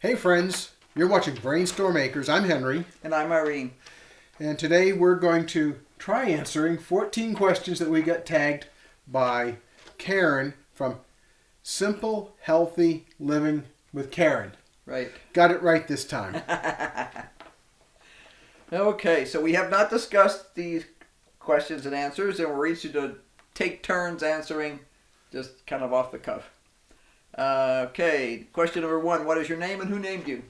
Hey friends, you're watching Brainstorm Makers. I'm Henry, And I'm Irene. and today we're going to try answering 14 questions that we got tagged by Karen from Simple Healthy Living with Karen. Right. Got it right this time. Okay, so we have not discussed these questions and answers, and we're each to take turns answering just kind of off the cuff. Okay, question number 1. What is your name and who named you?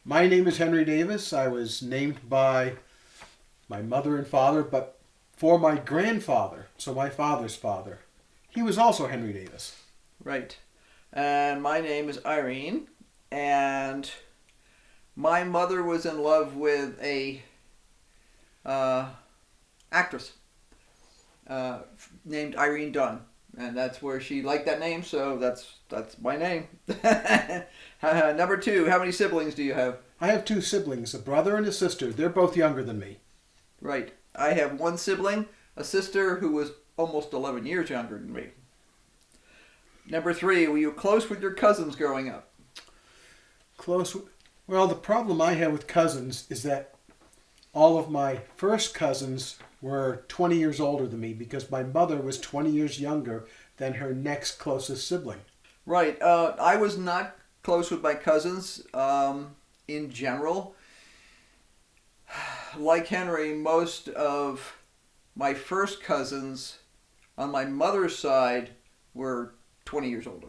My name is Henry Davis. I was named by my mother and father, but for my grandfather, so my father's father. He was also Henry Davis. Right. And my name is Irene, and my mother was in love with a actress named Irene Dunn. And that's where she liked that name, so that's my name. Number 2, how many siblings do you have? I have 2 siblings, a brother and a sister. They're both younger than me. Right. I have 1 sibling, a sister who was almost 11 years younger than me. Number 3, were you close with your cousins growing up? Close. Well, the problem I have with cousins is that all of my first cousins were 20 years older than me because my mother was 20 years younger than her next closest sibling. Right. I was not close with my cousins in general. Like Henry, most of my first cousins on my mother's side were 20 years older.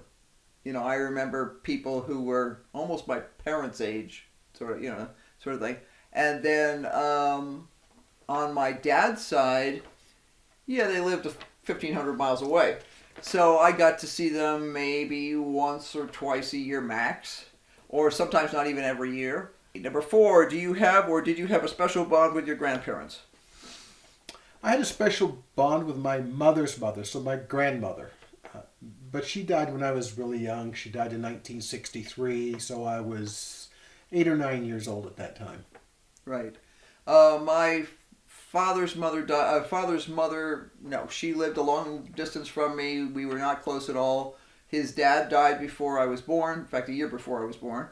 You know, I remember people who were almost my parents' age, sort of thing. And then on my dad's side, yeah, they lived 1,500 miles away. So I got to see them maybe once or twice a year max, or sometimes not even every year. Number 4, do you have or did you have a special bond with your grandparents? I had a special bond with my mother's mother, so my grandmother. But she died when I was really young. She died in 1963, so I was 8 or 9 years old at that time. Right. My father's mother no, she lived a long distance from me. We were not close at all. His dad died before I was born. In fact, a year before I was born.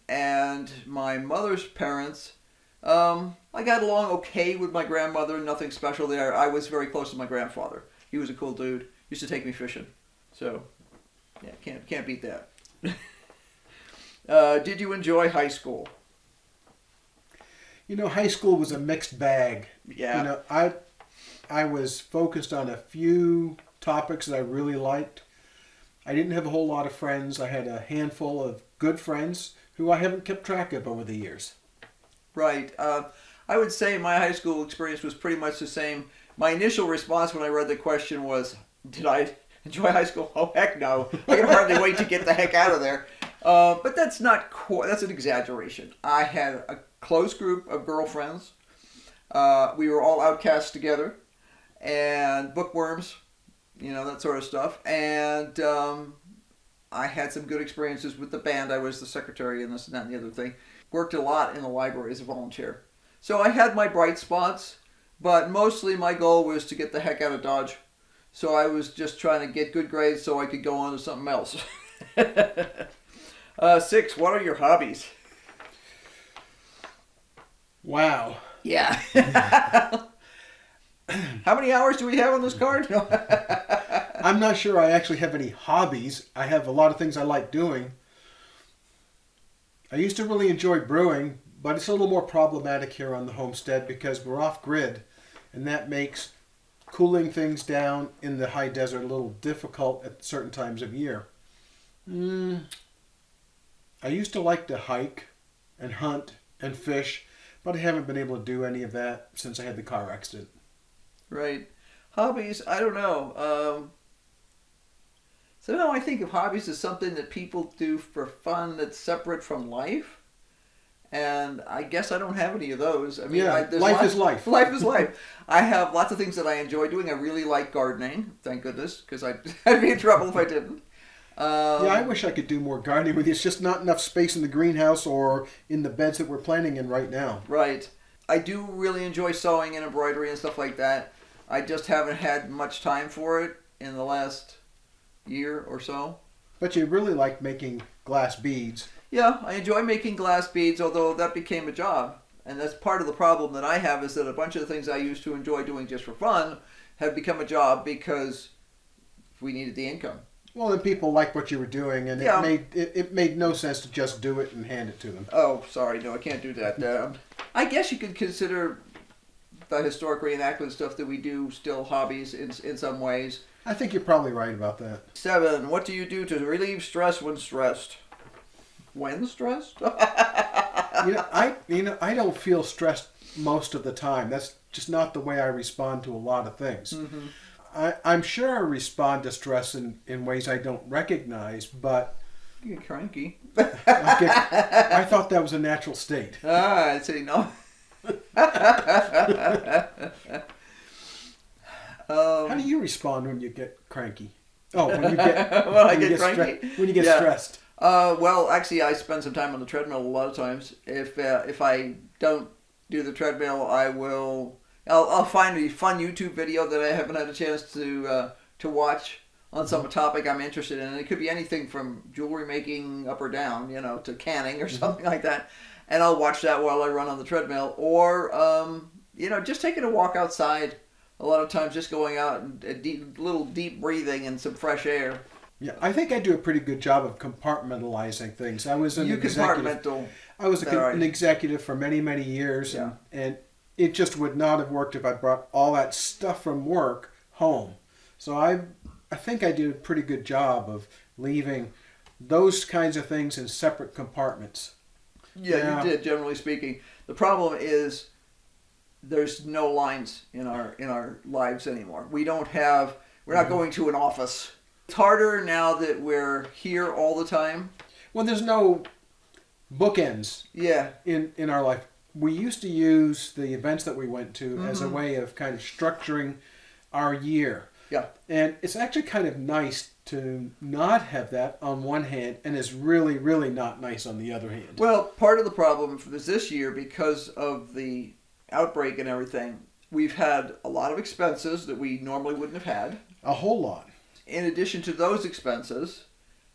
And my mother's parents, I got along okay with my grandmother. Nothing special there. I was very close to my grandfather. He was a cool dude. Used to take me fishing. So, yeah, can't beat that. Did you enjoy high school? You know, high school was a mixed bag. Yeah. You know, I was focused on a few topics that I really liked. I didn't have a whole lot of friends. I had a handful of good friends who I haven't kept track of over the years. Right. I would say my high school experience was pretty much the same. My initial response when I read the question was, did I enjoy high school? Oh, heck no. I can hardly wait to get the heck out of there. But that's that's an exaggeration. I had a close group of girlfriends. We were all outcasts together and bookworms, that sort of stuff. And I had some good experiences with the band. I was the secretary and this and that and the other thing. Worked a lot in the library as a volunteer. So I had my bright spots, but mostly my goal was to get the heck out of Dodge. So I was just trying to get good grades so I could go on to something else. 6, what are your hobbies? Wow. Yeah. How many hours do we have on this card? I'm not sure I actually have any hobbies. I have a lot of things I like doing. I used to really enjoy brewing, but it's a little more problematic here on the homestead because we're off-grid, and that makes cooling things down in the high desert a little difficult at certain times of year. I used to like to hike and hunt and fish, but I haven't been able to do any of that since I had the car accident. Right. Hobbies, I don't know. Somehow I think of hobbies as something that people do for fun that's separate from life. And I guess I don't have any of those. I mean, life is life. Life is life. I have lots of things that I enjoy doing. I really like gardening, thank goodness, because I'd be in trouble if I didn't. I wish I could do more gardening with you. It's just not enough space in the greenhouse or in the beds that we're planting in right now. Right. I do really enjoy sewing and embroidery and stuff like that. I just haven't had much time for it in the last year or so. But you really like making glass beads. Yeah, I enjoy making glass beads, although that became a job. And that's part of the problem that I have is that a bunch of the things I used to enjoy doing just for fun have become a job because we needed the income. Well, then people liked what you were doing, and Yeah. it made no sense to just do it and hand it to them. Oh, sorry, no, I can't do that. I guess you could consider the historic reenactment stuff that we do still hobbies in some ways. I think you're probably right about that. 7. What do you do to relieve stress when stressed? When stressed? I don't feel stressed most of the time. That's just not the way I respond to a lot of things. Mm-hmm. I'm sure I respond to stress in ways I don't recognize, but You get cranky. I thought that was a natural state. I see. No. How do you respond when you get cranky? Oh, when you get Well, I when you get cranky. when you get Yeah. stressed. Well, actually, I spend some time on the treadmill a lot of times. If I don't do the treadmill, I'll find a fun YouTube video that I haven't had a chance to watch on some topic I'm interested in. And it could be anything from jewelry making up or down, to canning or something like that. And I'll watch that while I run on the treadmill, or just taking a walk outside. A lot of times, just going out and little deep breathing and some fresh air. Yeah, I think I do a pretty good job of compartmentalizing things. I was an You executive. compartmental. I was Right. an executive for many, many years, Yeah. and it just would not have worked if I brought all that stuff from work home. So I think I did a pretty good job of leaving those kinds of things in separate compartments. Yeah, you did, generally speaking. The problem is there's no lines in our lives anymore. We're not going to an office. It's harder now that we're here all the time. Well, there's no bookends Yeah. in our life. We used to use the events that we went to as a way of kind of structuring our year. Yeah. And it's actually kind of nice to not have that on one hand, and it's really, really not nice on the other hand. Well, part of the problem for this year, because of the outbreak and everything, we've had a lot of expenses that we normally wouldn't have had. A whole lot. In addition to those expenses,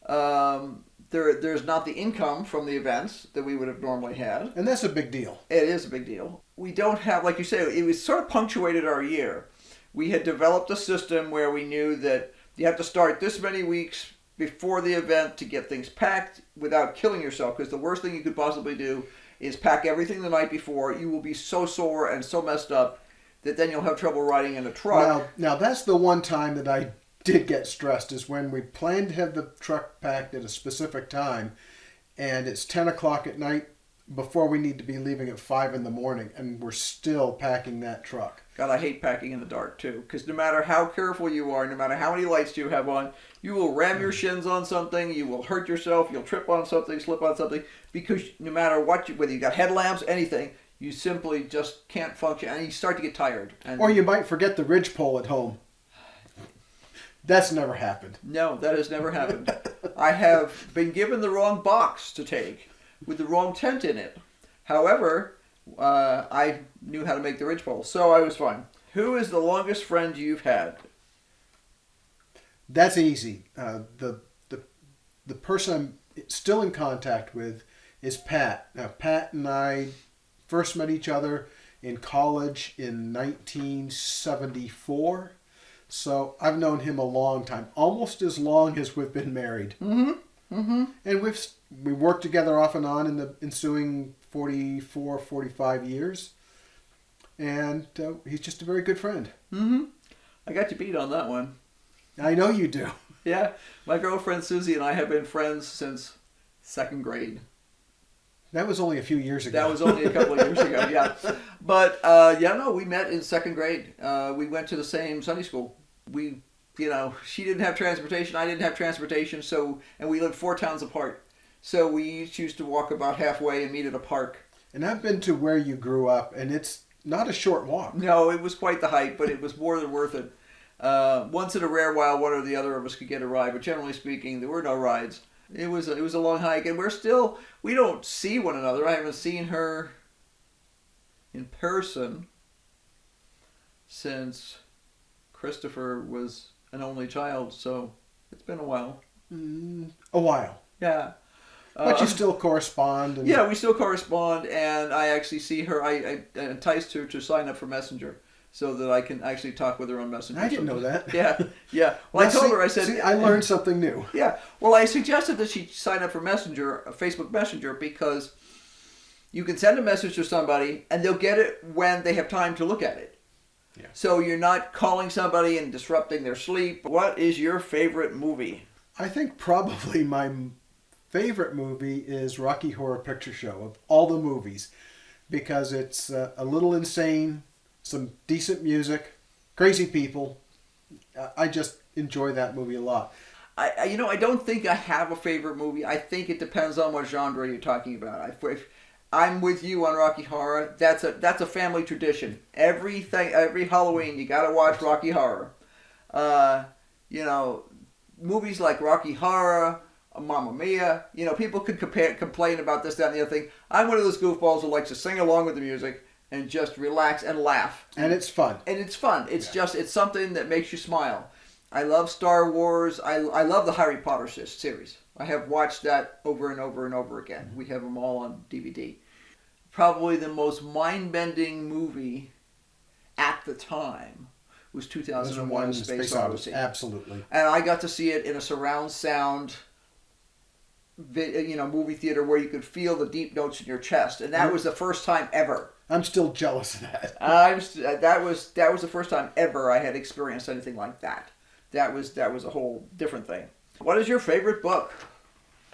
there's not the income from the events that we would have normally had. And that's a big deal. It is a big deal. We don't have, like you say, it was sort of punctuated our year. We had developed a system where we knew that you have to start this many weeks before the event to get things packed without killing yourself, because the worst thing you could possibly do is pack everything the night before. You will be so sore and so messed up that then you'll have trouble riding in a truck. Now that's the one time that I did get stressed, is when we planned to have the truck packed at a specific time, and it's 10 o'clock at night before we need to be leaving at 5 in the morning, and we're still packing that truck. God, I hate packing in the dark too, because no matter how careful you are, no matter how many lights you have on, you will ram your shins on something, you will hurt yourself, you'll trip on something, slip on something, because no matter what, whether you got headlamps, anything, you simply just can't function, and you start to get tired. And Or you might forget the ridgepole at home. That's never happened. No, that has never happened. I have been given the wrong box to take with the wrong tent in it. However, I knew how to make the ridgepole, so I was fine. Who is the longest friend you've had? That's easy. The person I'm still in contact with is Pat. Now, Pat and I first met each other in college in 1974. So I've known him a long time, almost as long as we've been married. Mm-hmm. Mm-hmm. And we worked together off and on in the ensuing 44, 45 years. And he's just a very good friend. Mm-hmm. I got you beat on that one. I know you do. Yeah, my girlfriend Susie and I have been friends since 2nd grade. That was only a few years ago. That was only a couple of years ago, yeah. But, we met in 2nd grade. We went to the same Sunday school. She didn't have transportation, I didn't have transportation, and we lived 4 towns apart. So we each used to walk about halfway and meet at a park. And I've been to where you grew up, and it's not a short walk. No, it was quite the hike, but it was more than worth it. Once in a rare while, one or the other of us could get a ride, but generally speaking, there were no rides. It was a long hike, and we don't see one another. I haven't seen her in person since Christopher was an only child, so it's been a while. A while. Yeah. But you still correspond. And... Yeah, we still correspond, and I actually see her. I enticed her to sign up for Messenger so that I can actually talk with her on Messenger. I didn't know that. Yeah, yeah. Well, Now, I told her, I said... See, I learned something new. Yeah, well, I suggested that she sign up for Messenger, Facebook Messenger, because you can send a message to somebody, and they'll get it when they have time to look at it. Yeah. So you're not calling somebody and disrupting their sleep. What is your favorite movie? I think probably my favorite movie is Rocky Horror Picture Show of all the movies, because it's a little insane, some decent music, crazy people. I just enjoy that movie a lot. I don't think I have a favorite movie. I think it depends on what genre you're talking about. If I'm with you on Rocky Horror, that's a family tradition. Every Halloween you got to watch Rocky Horror. Movies like Rocky Horror, Mamma Mia. People could complain about this, that, and the other thing. I'm one of those goofballs who likes to sing along with the music and just relax and laugh. And it's fun. It's something that makes you smile. I love Star Wars. I love the Harry Potter series. I have watched that over and over and over again. We have them all on DVD. Probably the most mind-bending movie at the time was 2001: Space Odyssey. Absolutely. And I got to see it in a surround sound, movie theater where you could feel the deep notes in your chest, and that was the first time ever. I'm still jealous of that. That was the first time ever I had experienced anything like that. That was a whole different thing. What is your favorite book?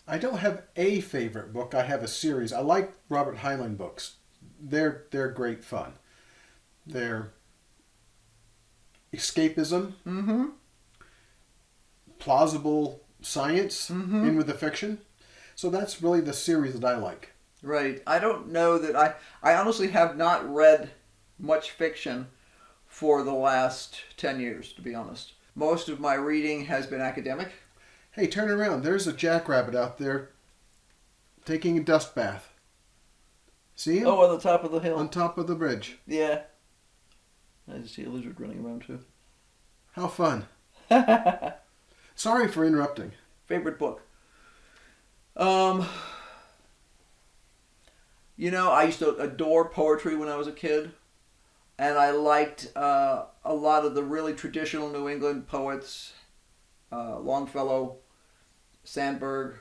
I don't have a favorite book. I have a series. I like Robert Heinlein books. They're great fun. They're escapism, plausible science in with the fiction. So that's really the series that I like. Right. I don't know that I honestly have not read much fiction for the last 10 years, to be honest. Most of my reading has been academic. Hey, turn around. There's a jackrabbit out there taking a dust bath. See him? Oh, on the top of the hill. On top of the bridge. Yeah. I just see a lizard running around too. How fun. Sorry for interrupting. Favorite book? I used to adore poetry when I was a kid. And I liked a lot of the really traditional New England poets, Longfellow, Sandburg,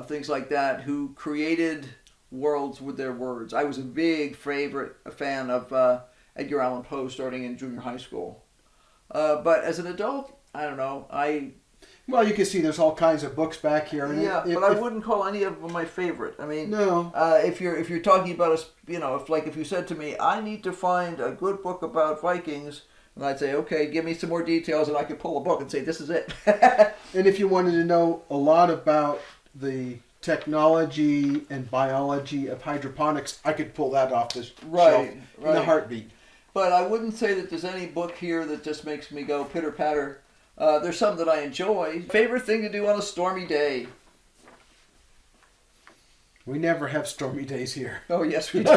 things like that, who created worlds with their words. I was a big fan of Edgar Allan Poe starting in junior high school. But as an adult, I don't know. Well, you can see there's all kinds of books back here. And but I wouldn't call any of them my favorite. I mean, no. If you're talking about if you said to me, I need to find a good book about Vikings, and I'd say, okay, give me some more details, and I could pull a book and say, this is it. And if you wanted to know a lot about the technology and biology of hydroponics, I could pull that off the shelf in a heartbeat. But I wouldn't say that there's any book here that just makes me go pitter patter. There's some that I enjoy. Favorite thing to do on a stormy day? We never have stormy days here. Oh, yes, we do.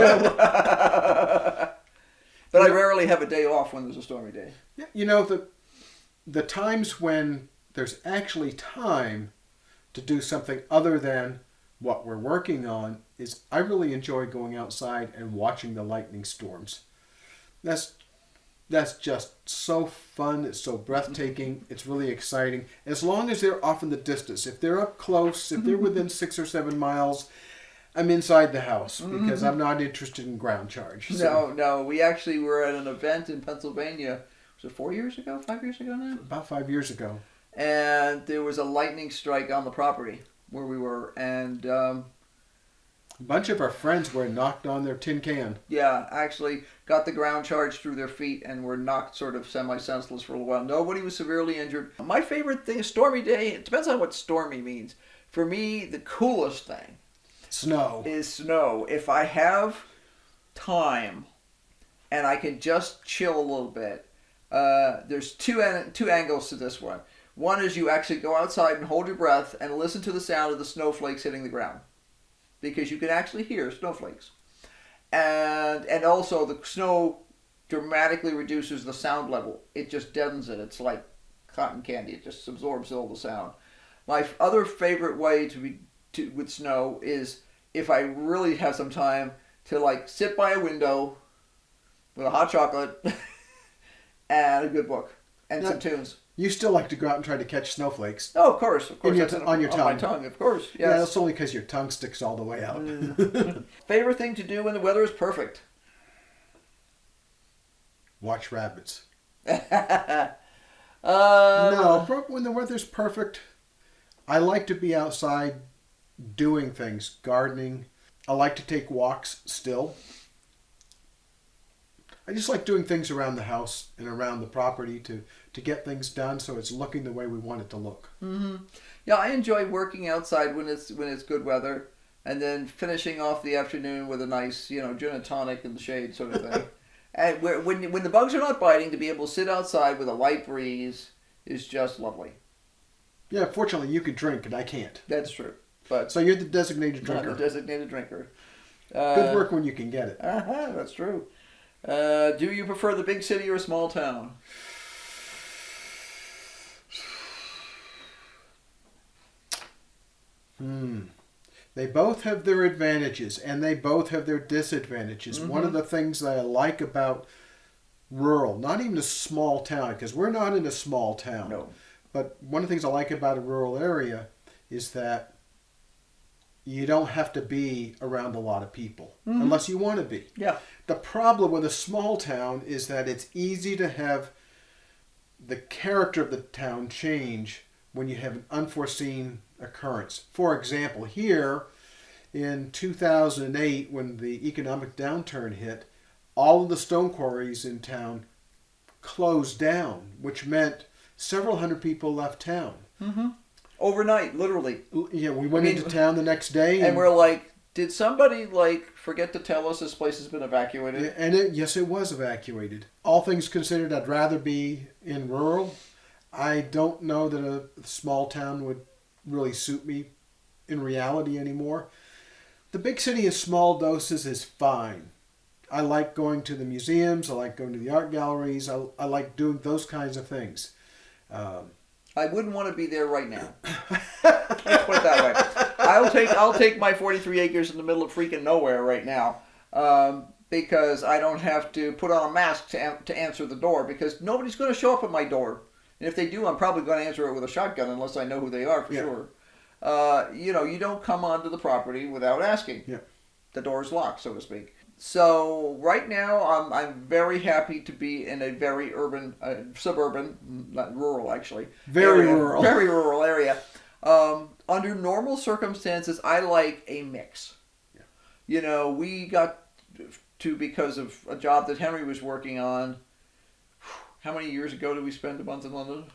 But I rarely have a day off when there's a stormy day. Yeah, the times when there's actually time to do something other than what we're working on is I really enjoy going outside and watching the lightning storms. That's just so fun. It's so breathtaking. It's really exciting. As long as they're off in the distance. If they're up close, if they're within 6 or 7 miles, I'm inside the house because I'm not interested in ground charge. So. No. We actually were at an event in Pennsylvania. Was it 4 years ago? 5 years ago now? About 5 years ago. And there was a lightning strike on the property where we were. And a bunch of our friends were knocked on their tin can. Yeah, actually got the ground charge through their feet and were knocked sort of semi-senseless for a little while. Nobody was severely injured. My favorite thing is stormy day. It depends on what stormy means. For me, the coolest thing is snow. If I have time and I can just chill a little bit, there's two angles to this one. One is you actually go outside and hold your breath and listen to the sound of the snowflakes hitting the ground, because you can actually hear snowflakes. And also the snow dramatically reduces the sound level. It just deadens it. It's like cotton candy. It just absorbs all the sound. My other favorite way to with snow is if I really have some time to like sit by a window with a hot chocolate and a good book and Now, some tunes. You still like to go out and try to catch snowflakes. Oh, of course. On your That's tongue. my tongue, of course. Yes. Yeah, that's only because your tongue sticks all the way out. Favorite thing to do when the weather is perfect? Watch rabbits. No. No, when the weather's perfect, I like to be outside doing things, gardening. I like to take walks still. I just like doing things around the house and around the property to get things done so it's looking the way we want it to look. Mm-hmm. Yeah, I enjoy working outside when it's good weather, and then finishing off the afternoon with a nice, gin and tonic in the shade sort of thing. And when the bugs are not biting, to be able to sit outside with a light breeze is just lovely. Yeah, fortunately you can drink and I can't. That's true. But So you're the designated not drinker. a designated drinker. Good work when you can get it. That's true. Do you prefer the big city or a small town? They both have their advantages and they both have their disadvantages. Mm-hmm. One of the things that I like about rural, not even a small town, because we're not in a small town. No. But one of the things I like about a rural area is that you don't have to be around a lot of people unless you want to be. Yeah. The problem with a small town is that it's easy to have the character of the town change when you have an unforeseen occurrence. For example, here in 2008, when the economic downturn hit, all of the stone quarries in town closed down, which meant several hundred people left town. Mm-hmm. Overnight, literally. Yeah, we went into town the next day. And we're like, did somebody forget to tell us this place has been evacuated? And yes, it was evacuated. All things considered, I'd rather be in rural. I don't know that a small town would really suit me in reality anymore. The big city in small doses is fine. I like going to the museums. I like going to the art galleries. I like doing those kinds of things. I wouldn't want to be there right now. Let's put it that way. I'll take my 43 acres in the middle of freaking nowhere right now, because I don't have to put on a mask to answer the door, because nobody's going to show up at my door. And if they do, I'm probably going to answer it with a shotgun unless I know who they are for sure. You don't come onto the property without asking. Yeah. The door's locked, so to speak. So right now, I'm very happy to be in a very urban, suburban, not rural actually. Very area, rural. Very rural area. Under normal circumstances, I like a mix. Yeah. We got to, because of a job that Henry was working on. How many years ago did we spend a month in London?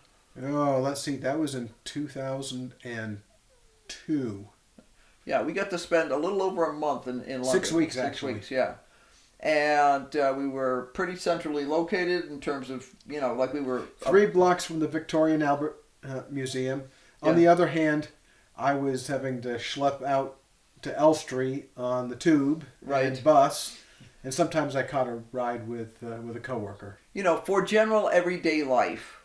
Oh, let's see. That was in 2002. Yeah, we got to spend a little over a month in London. 6 weeks, actually. 6 weeks, yeah. And we were pretty centrally located in terms of, we were... 3 blocks from the Victoria and Albert Museum. On the other hand, I was having to schlep out to Elstree on the tube and bus. And sometimes I caught a ride with a coworker. For general everyday life,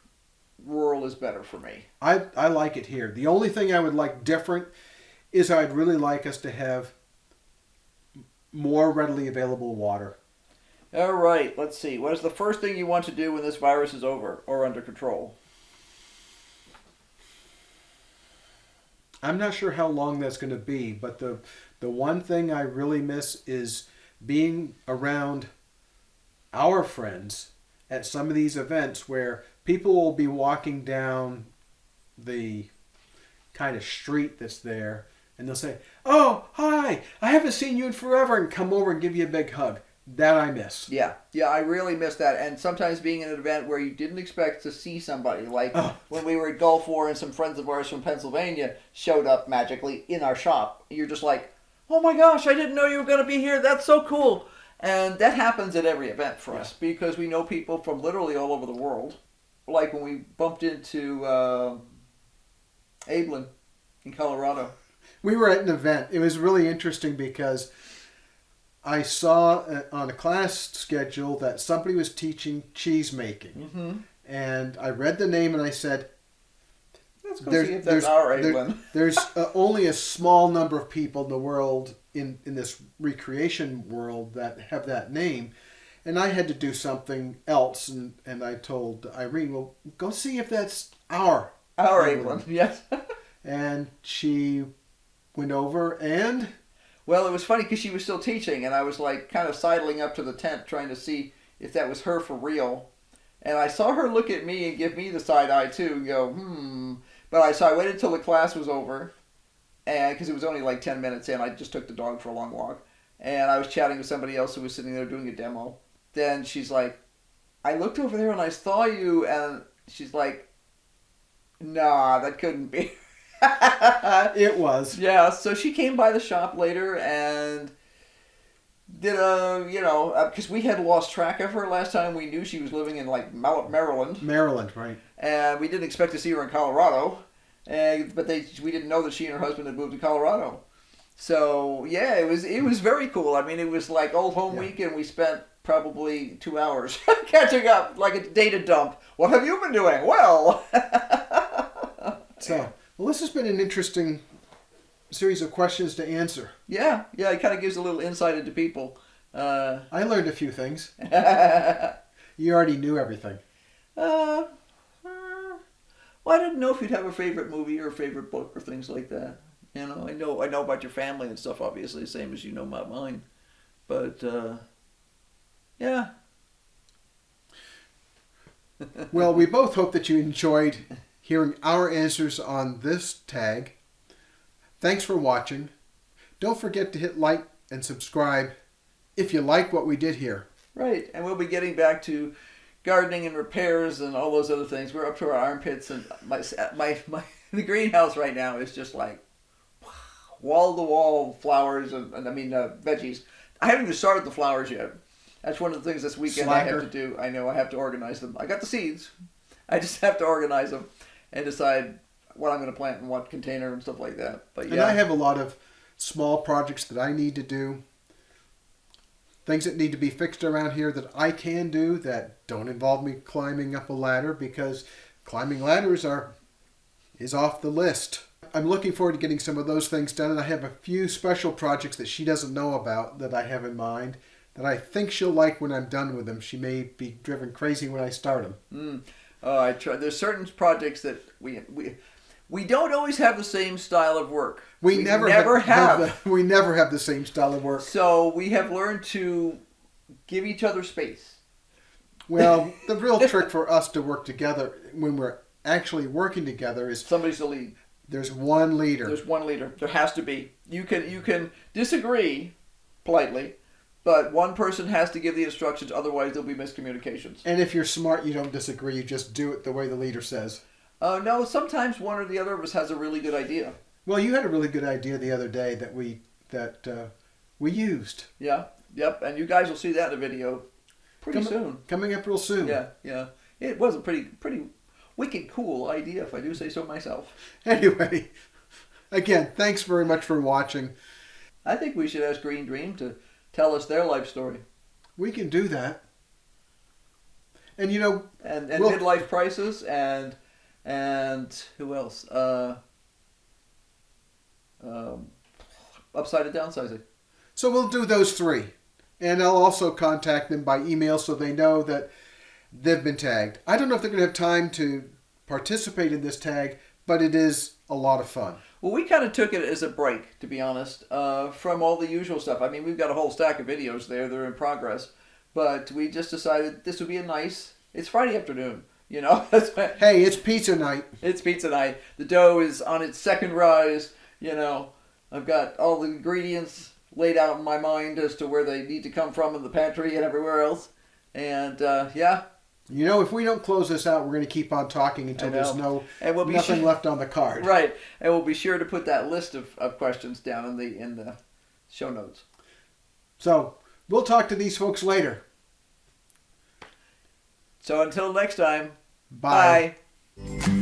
rural is better for me. I like it here. The only thing I would like different is I'd really like us to have more readily available water. All right, let's see. What is the first thing you want to do when this virus is over or under control? I'm not sure how long that's going to be, but the one thing I really miss is being around our friends at some of these events where people will be walking down the kind of street that's there, and they'll say, "Oh, hi, I haven't seen you in forever," and come over and give you a big hug. That I miss. Yeah, I really miss that. And sometimes being at an event where you didn't expect to see somebody, like when we were at Gulf War and some friends of ours from Pennsylvania showed up magically in our shop. You're just like, oh my gosh, I didn't know you were going to be here. That's so cool. And that happens at every event for us because we know people from literally all over the world. Like when we bumped into Ablin in Colorado. We were at an event. It was really interesting because I saw on a class schedule that somebody was teaching cheese making. Mm-hmm. And I read the name and I said, let's go see if that's our Eggman. There's only a small number of people in the world, in this recreation world, that have that name. And I had to do something else, and I told Irene, well, go see if that's our Eggman, yes. And she went over and... Well, it was funny because she was still teaching, and I was like kind of sidling up to the tent trying to see if that was her for real. And I saw her look at me and give me the side eye too and go, But I waited until the class was over, and because it was only like 10 minutes in, I just took the dog for a long walk. And I was chatting with somebody else who was sitting there doing a demo. Then she's like, I looked over there and I saw you, and she's like, nah, that couldn't be. It was. Yeah, so she came by the shop later and did because we had lost track of her last time. We knew she was living in like Maryland. Maryland, right. And we didn't expect to see her in Colorado. But we didn't know that she and her husband had moved to Colorado. So, yeah, it was very cool. I mean, it was like old home week, and we spent probably 2 hours catching up, like a data dump. What have you been doing? Well... Well, this has been an interesting series of questions to answer. Yeah, it kind of gives a little insight into people. I learned a few things. You already knew everything. Well, I didn't know if you'd have a favorite movie or a favorite book or things like that. You know, I know about your family and stuff, obviously, same as you know about mine. But, yeah. Well, we both hope that you enjoyed hearing our answers on this tag. Thanks for watching. Don't forget to hit like and subscribe if you like what we did here. Right, and we'll be getting back to gardening and repairs and all those other things. We're up to our armpits, and the greenhouse right now is just like wall-to-wall flowers and veggies. I haven't even started the flowers yet. That's one of the things this weekend I have to do. I know I have to organize them. I got the seeds. I just have to organize them and decide what I'm going to plant in what container and stuff like that. But yeah. And I have a lot of small projects that I need to do. Things that need to be fixed around here that I can do that don't involve me climbing up a ladder, because climbing ladders is off the list. I'm looking forward to getting some of those things done, and I have a few special projects that she doesn't know about that I have in mind that I think she'll like when I'm done with them. She may be driven crazy when I start them. I try. There's certain projects that we don't always have the same style of work. We never have. We never have the same style of work. So we have learned to give each other space. Well, the real trick for us to work together when we're actually working together is somebody's the lead. There's one leader. There's one leader. There has to be. You can disagree politely, but one person has to give the instructions, otherwise there'll be miscommunications. And if you're smart, you don't disagree. You just do it the way the leader says. No, sometimes one or the other of us has a really good idea. Well, you had a really good idea the other day that we used. Yeah, yep, and you guys will see that in a video pretty soon. Coming up real soon. Yeah. It was a pretty wicked cool idea, if I do say so myself. Anyway, again, thanks very much for watching. I think we should ask Green Dream to tell us their life story. We can do that. And and Midlife Prices and who else? Upside of Downsizing. So we'll do those three. And I'll also contact them by email so they know that they've been tagged. I don't know if they're going to have time to participate in this tag, but it is a lot of fun. Well, we kind of took it as a break, to be honest, from all the usual stuff. I mean, we've got a whole stack of videos there. They're in progress. But we just decided this would be it's Friday afternoon, Hey, it's pizza night. It's pizza night. The dough is on its second rise, I've got all the ingredients laid out in my mind as to where they need to come from in the pantry and everywhere else. And, yeah. If we don't close this out, we're going to keep on talking until there's nothing left on the card. Right. And we'll be sure to put that list of questions down in the show notes. So, we'll talk to these folks later. So until next time, bye. Bye.